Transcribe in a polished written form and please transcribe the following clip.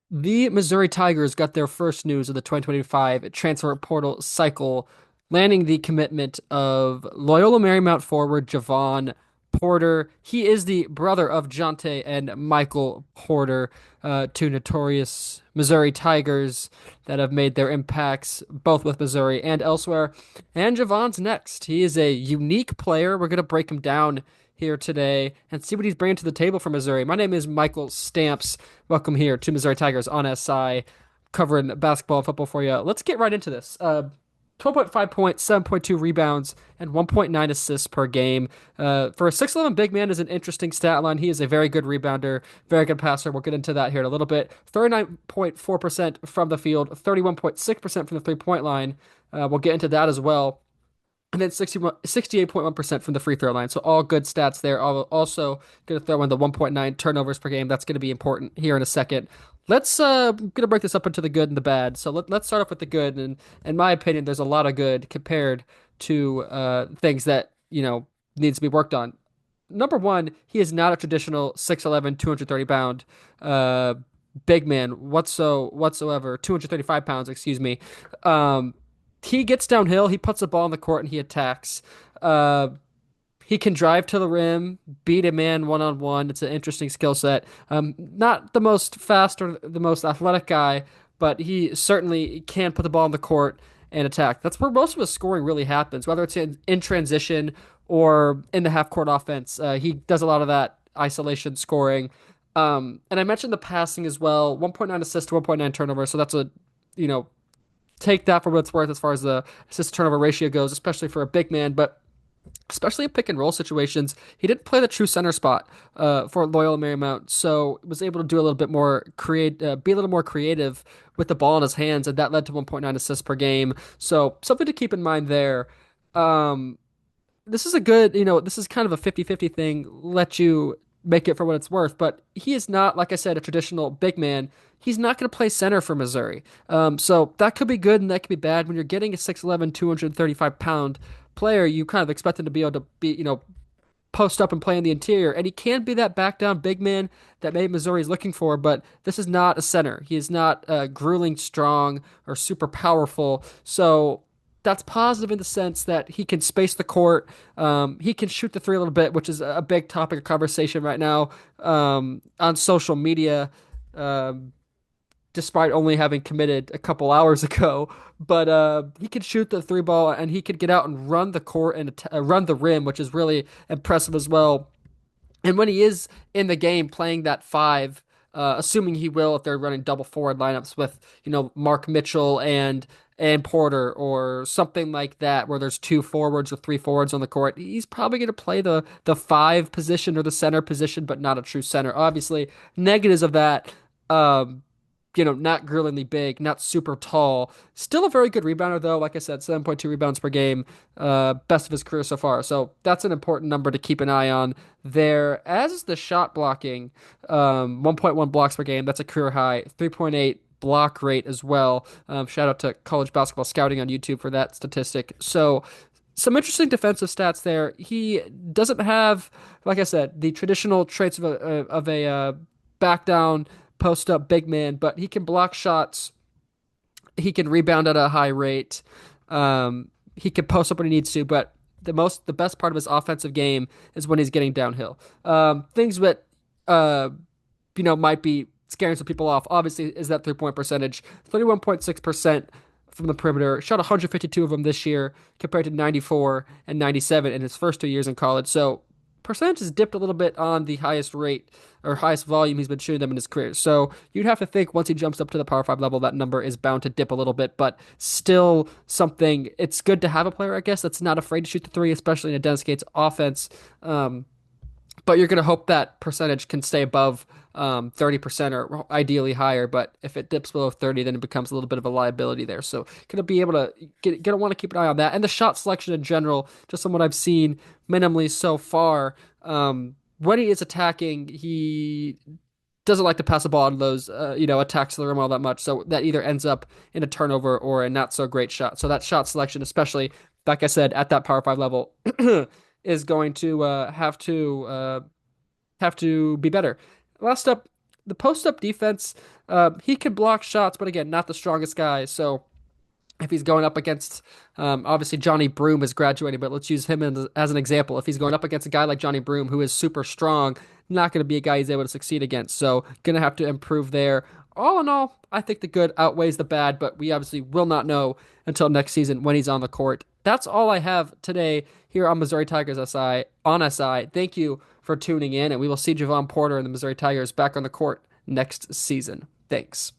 The Missouri Tigers got their first news of the 2025 transfer portal cycle, landing the commitment of Loyola Marymount forward Jevon Porter. He is the brother of Jonte and Michael Porter, two notorious Missouri Tigers that have made their impacts both with Missouri and elsewhere. And Javon's next. He is a unique player. We're going to break him down here today and see what he's bringing to the table for Missouri. My name is Michael Stamps. Welcome here to Missouri Tigers on SI, covering basketball and football for you. Let's get right into this. 12.5 points, 7.2 rebounds, and 1.9 assists per game. For a 6'11 big man is an interesting stat line. He is a very good rebounder, very good passer. We'll get into that here in a little bit. 39.4% from the field, 31.6% from the three-point line. We'll get into that as well. And then 68.1% from the free throw line. So all good stats there. I'll also going to throw in the 1.9 turnovers per game. That's going to be important here in a second. Let's going to break this up into the good and the bad. So let's start off with the good. And in my opinion, there's a lot of good compared to things that, needs to be worked on. Number one, he is not a traditional 6'11", 230 pound big man whatsoever. 235 pounds, excuse me. Um, he gets downhill, he puts the ball on the court, and he attacks. Uh, he can drive to the rim, beat a man one on one. It's an interesting skill set. Not the most fast or the most athletic guy, but he certainly can put the ball on the court and attack. That's where most of his scoring really happens, whether it's in transition or in the half court offense. He does a lot of that isolation scoring. And I mentioned the passing as well, 1.9 assists to 1.9 turnovers. So that's a, you know, take that for what it's worth as far as the assist to turnover ratio goes, especially for a big man. But especially in pick and roll situations, he didn't play the true center spot for Loyola Marymount, so was able to do a little bit more be a little more creative with the ball in his hands, and that led to 1.9 assists per game. So something to keep in mind there. Um, this is a good, this is kind of a 50-50 thing. Let you make it for what it's worth, but he is not, like I said, a traditional big man. He's not going to play center for Missouri. So that could be good and that could be bad. When you're getting a 6'11", 235-pound player, you kind of expect him to be able to be, post up and play in the interior. And he can be that back down big man that maybe Missouri is looking for, but this is not a center. He is not grueling strong or super powerful. So that's positive in the sense that he can space the court. He can shoot the three a little bit, which is a big topic of conversation right now on social media. Um, Despite only having committed a couple hours ago. But he could shoot the three ball and he could get out and run the court and run the rim, which is really impressive as well. And when he is in the game playing that five, assuming he will if they're running double forward lineups with, Mark Mitchell and Porter or something like that, where there's two forwards or three forwards on the court, he's probably going to play the five position or the center position, but not a true center. Obviously, negatives of that. Um, not grillingly big, not super tall. Still a very good rebounder, though. Like I said, 7.2 rebounds per game, best of his career so far. So that's an important number to keep an eye on there. As is the shot blocking, 1.1 blocks per game. That's a career high. 3.8 block rate as well. Shout out to College Basketball Scouting on YouTube for that statistic. So some interesting defensive stats there. He doesn't have, like I said, the traditional traits of a back down post up big man, but he can block shots. He can rebound at a high rate. He can post up when he needs to, but the best part of his offensive game is when he's getting downhill. Things that uh, might be scaring some people off. Obviously, is that 3 point percentage, 31.6% from the perimeter. Shot 152 of them this year compared to 94 and 97 in his first 2 years in college. So percentage has dipped a little bit on the highest rate or highest volume he's been shooting them in his career. So you'd have to think once he jumps up to the Power 5 level, that number is bound to dip a little bit, but still something. It's good to have a player, I guess, that's not afraid to shoot the three, especially in a Dennis Gates offense. But you're going to hope that percentage can stay above 30% or ideally higher. But if it dips below 30, then it becomes a little bit of a liability there. So going to be able to gonna want to keep an eye on that. And the shot selection in general, just from what I've seen minimally so far, when he is attacking, he doesn't like to pass the ball on those, attacks to the rim all that much. So that either ends up in a turnover or a not so great shot. So that shot selection, especially, like I said, at that Power 5 level, is going to have to be better. Last up, the post-up defense, he can block shots, but again, not the strongest guy. So if he's going up against, obviously Johnny Broom is graduating, but let's use him as an example. If he's going up against a guy like Johnny Broom, who is super strong, not going to be a guy he's able to succeed against. So going to have to improve there. All in all, I think the good outweighs the bad, but we obviously will not know until next season when he's on the court. That's all I have today here on Missouri Tigers SI. Thank you for tuning in, and we will see Jevon Porter and the Missouri Tigers back on the court next season. Thanks.